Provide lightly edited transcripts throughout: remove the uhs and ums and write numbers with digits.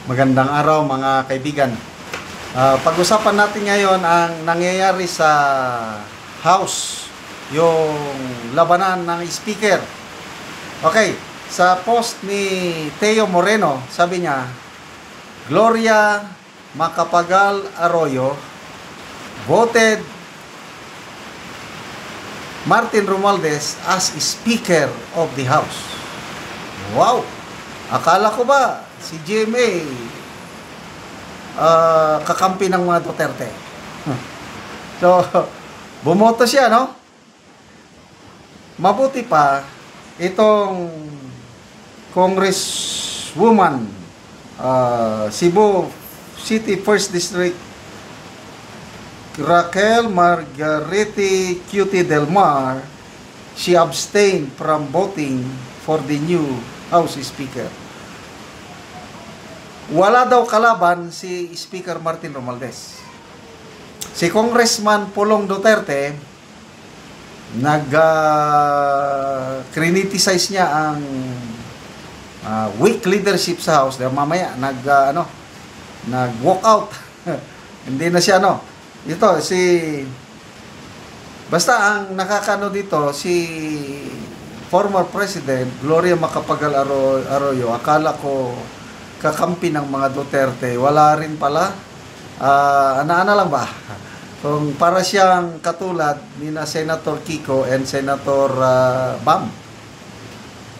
Magandang araw mga kaibigan. Pag-usapan natin ngayon ang nangyayari sa House, yung labanan ng speaker. Okay, sa post ni Teo Moreno, sabi niya, Gloria Macapagal Arroyo voted Martin Romualdez as Speaker of the House. Wow! Akala ko ba si GMA kakampi ng mga Duterte? So, bumoto siya, no? Mabuti pa, itong Congresswoman, Cebu City 1st District, Raquel Margarete Cutie Del Mar, she abstained from voting for the new House Speaker. Wala daw kalaban si Speaker Martin Romualdez. Si Congressman Pulong Duterte criticize niya ang weak leadership sa House. Dahil mamaya nag-walk out. Hindi na siya ito basta ang nakakano dito si former President Gloria Macapagal Arroyo, akala ko kakampi ng mga Duterte, wala rin pala. Ana-ana lang ba? Kung para siyang katulad ni na Senator Kiko and Senator Bam.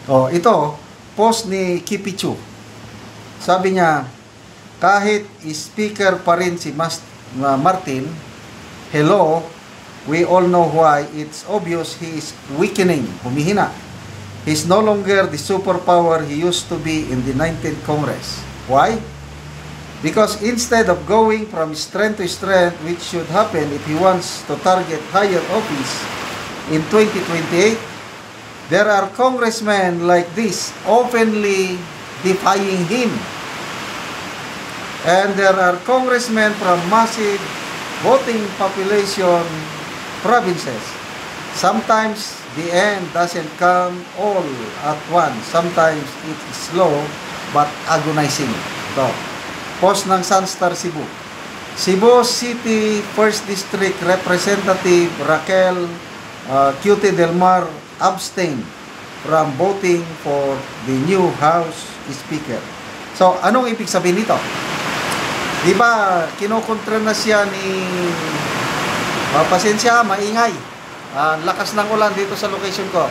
Ito, post ni Kipichu. Sabi niya, kahit speaker pa rin si Martin, hello, we all know why. It's obvious he is weakening, humihina. He's no longer the superpower he used to be in the 19th Congress. Why? Because instead of going from strength to strength, which should happen if he wants to target higher office in 2028, there are congressmen like this openly defying him. And there are congressmen from massive voting population provinces. Sometimes the end doesn't come all at once. Sometimes it is slow but agonizing. Ito, post ng Sunstar Cebu. Cebu City 1st District Representative Raquel Cutie Del Mar abstained from voting for the new House Speaker. So, anong ibig sabihin nito? Di ba, kinokontra na siya ni pasensya, maingay. Lakas ng ulan dito sa location ko.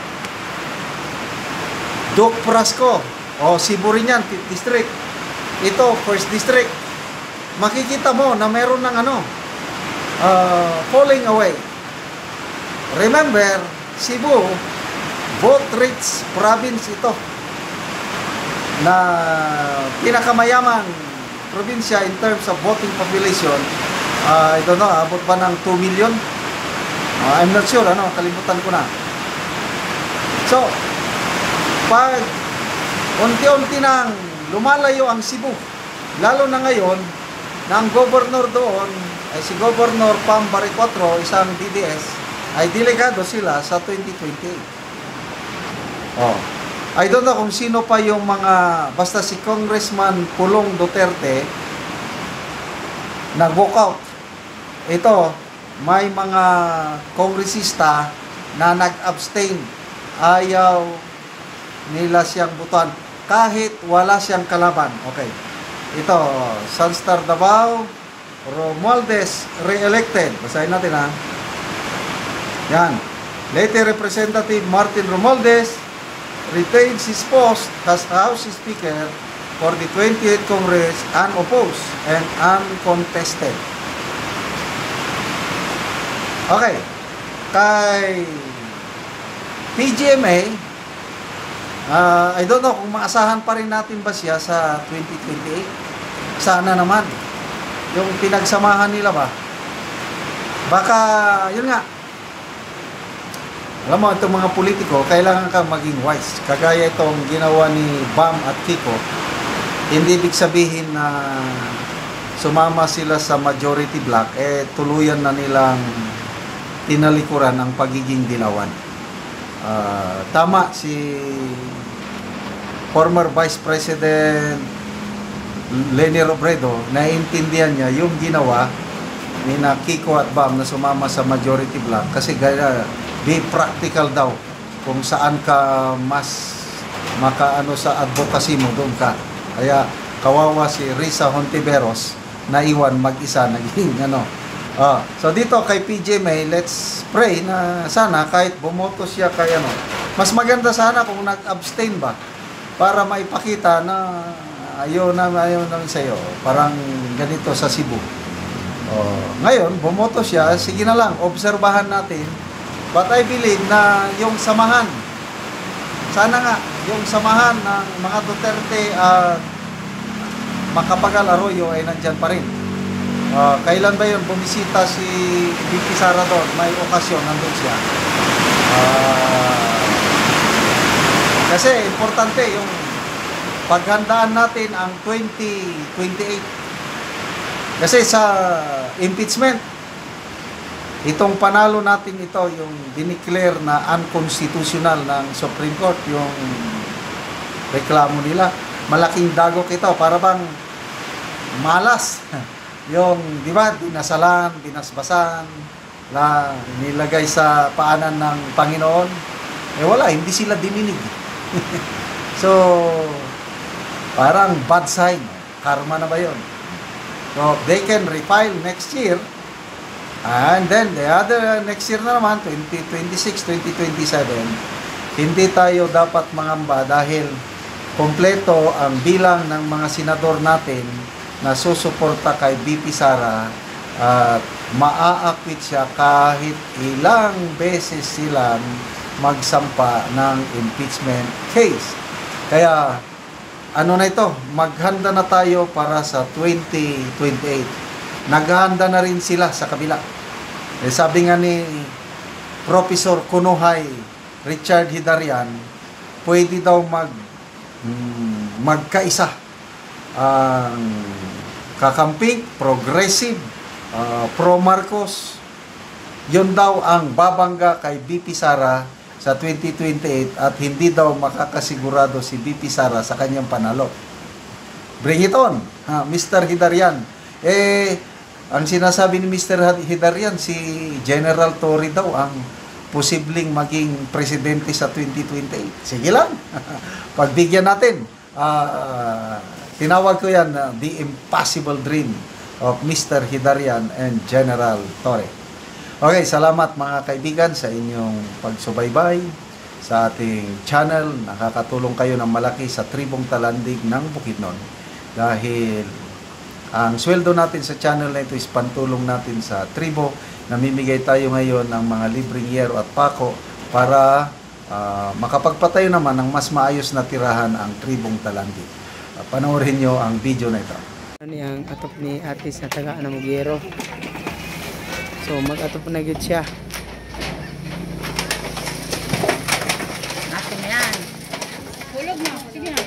Duke Prasco, Cebu rin yan, 5th District. Ito, 1st District. Makikita mo na meron ng falling away. Remember, Cebu, vote-rich province ito na pinakamayamang probinsya in terms of voting population. I don't know, abot ba ng 2 million? I'm not sure, kalimutan ko na. So, pag unti-unti nang lumalayo ang Cebu, lalo na ngayon, na ang governor doon, ay si Governor Pam Baricotro, isang DDS, ay delegado sila sa 2028. I don't know kung sino pa yung basta si Congressman Pulong Duterte nag-walk out. Ito, may mga kongresista na nag-abstain. Ayaw nila siyang butuan kahit wala siyang kalaban. Okay. Ito, Sunstar Davao, Romualdez re-elected. Basahin natin Yan. Leyte Representative Martin Romualdez retains his post as House Speaker for the 28th Congress unopposed and uncontested. Okay. Kay PGMA, I don't know kung maasahan pa rin natin ba siya sa 2028. Sana naman. Yung pinagsamahan nila ba? Baka, yun nga, alam mo, itong mga politiko, kailangan kang maging wise. Kagaya itong ginawa ni Bam at Kiko, hindi ibig sabihin na sumama sila sa majority block, tuluyan na nilang tinalikuran ang pagiging dilawan. Tama si former Vice President Leni Robredo, naiintindihan niya yung ginawa ni na Kiko at Bam na sumama sa majority block kasi gaya be practical daw kung saan ka mas makaano sa advocacy mo, doon ka. Kaya kawawa si Risa Hontiveros na iwan mag-isa naging ano. So dito kay PJ May, let's pray na sana kahit bumoto siya kay ano, mas maganda sana kung nag-abstain ba para maipakita na ayaw namin sa'yo. Parang ganito sa Cebu. Ngayon, bumoto siya, sige na lang, obserbahan natin. But I believe na yung samahan, sana nga, yung samahan ng mga Duterte at Macapagal Arroyo ay nandyan pa rin. Kailan ba yun bumisita si VP Sara doon? May okasyon, nandun siya. Kasi importante yung paghandaan natin ang 2028. Kasi sa impeachment, itong panalo natin ito, yung dineclare na unconstitutional ng Supreme Court, yung reklamo nila, malaking dagok ito, para bang malas. Yung, di ba, dinasalan, dinasbasan, na nilagay sa paanan ng Panginoon, wala, hindi sila dininig. So, parang bad sign. Karma na ba yun? So, they can refile next year. And then, the other next year na naman, 2026, 2027, hindi tayo dapat mangamba dahil kompleto ang bilang ng mga senador natin na susuporta kay VP Sara at maa-acquit siya kahit ilang beses silang magsampa ng impeachment case. Kaya, ano na ito, maghanda na tayo para sa 2028. Naghahanda na rin sila sa kabila. Sabi nga ni Professor Kunuhay Richard Hidarian, pwede daw magkaisa ang kakamping, progressive, pro-Marcos. Yun daw ang babangga kay VP Sara sa 2028 at hindi daw makakasigurado si VP Sara sa kanyang panalo. Bring it on, Mr. Hidarian. Ang sinasabi ni Mr. Hidarian, si General Torre daw ang posibleng maging presidente sa 2028. Sige lang, pagbigyan natin. Tinawag ko yan, the impossible dream of Mr. Hidarian and General Torre. Okay, salamat mga kaibigan sa inyong pagsubaybay sa ating channel. Nakakatulong kayo ng malaki sa Tribong Talandig ng Bukidnon. Dahil ang sweldo natin sa channel na ito is pantulong natin sa tribo. Namimigay tayo ngayon ng mga libreng yero at pako para makapagpatayo naman ng mas maayos na tirahan ang Tribong Talandig. Panoorin nyo ang video na ito. Ano yung atop ni Atis na taga Anamugero. So mag-atop na gid siya. Atin na yan. Hulog na. Sige na.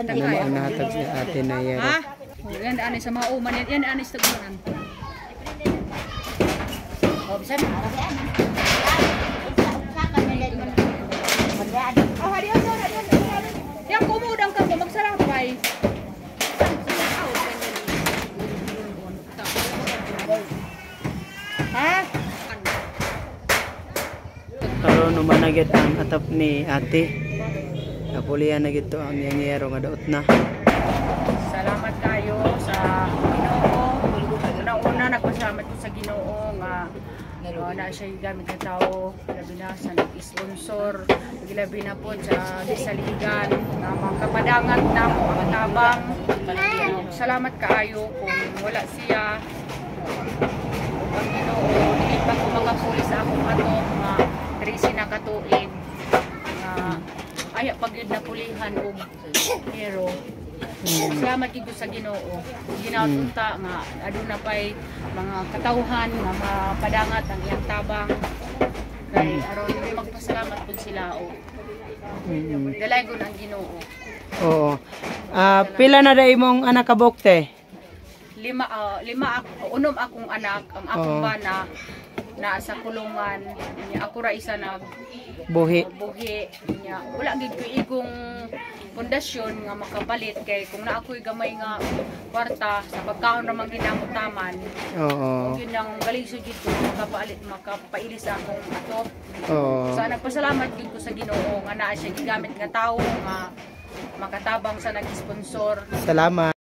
Ano ang nahatag si ate na yero. Ha? Yan ani sa mga uman. Yan ani sa tagunan. Oh, bisa na. Oh, hadiah. Yang kumudang ka mo magsarapay. Ha? Karon naman na gid ang atop ni ate. Napulian na gid to ang yero nga daot na. Salamat kayo sa Ginoo. Una-una nagpasalamat ko sa Ginoo nga na siya gamit ng tao, labi na sa nag-sponsor, labi na po sa disaligan, na mga kapadangat na mga tabang. Salamat kaayo kung wala siya. Ang Ginoo, hindi pa ko makapuli sa akong ato, nga 13 na katuig. Aya pag yun napulihan og hero. Salamat gid sa Ginoo. Ginautunta nga aduna pay mga katawhan nga mapadangat ang iyang tabang. Kay aron magpasalamat pud sila o. Dalay gud ang Ginoo. Oo. Pila na day imong anak kabukte? Lima ako, unom akong anak, ang akong bana naa sa kulungan niya ako ra isa nag Buhi. buhi niya wala gid ko igong pundasyon nga makapalit kay kung na ako'y gamay nga kwarta sa pagkaon ra man gid ang utaman Oo. yun ang galing sa gid ko makapailis akong atop Oo. so nagpasalamat gid ko sa Ginoo nga naa siya gigamit nga tawo nga makatabang sa nag-sponsor. Salamat.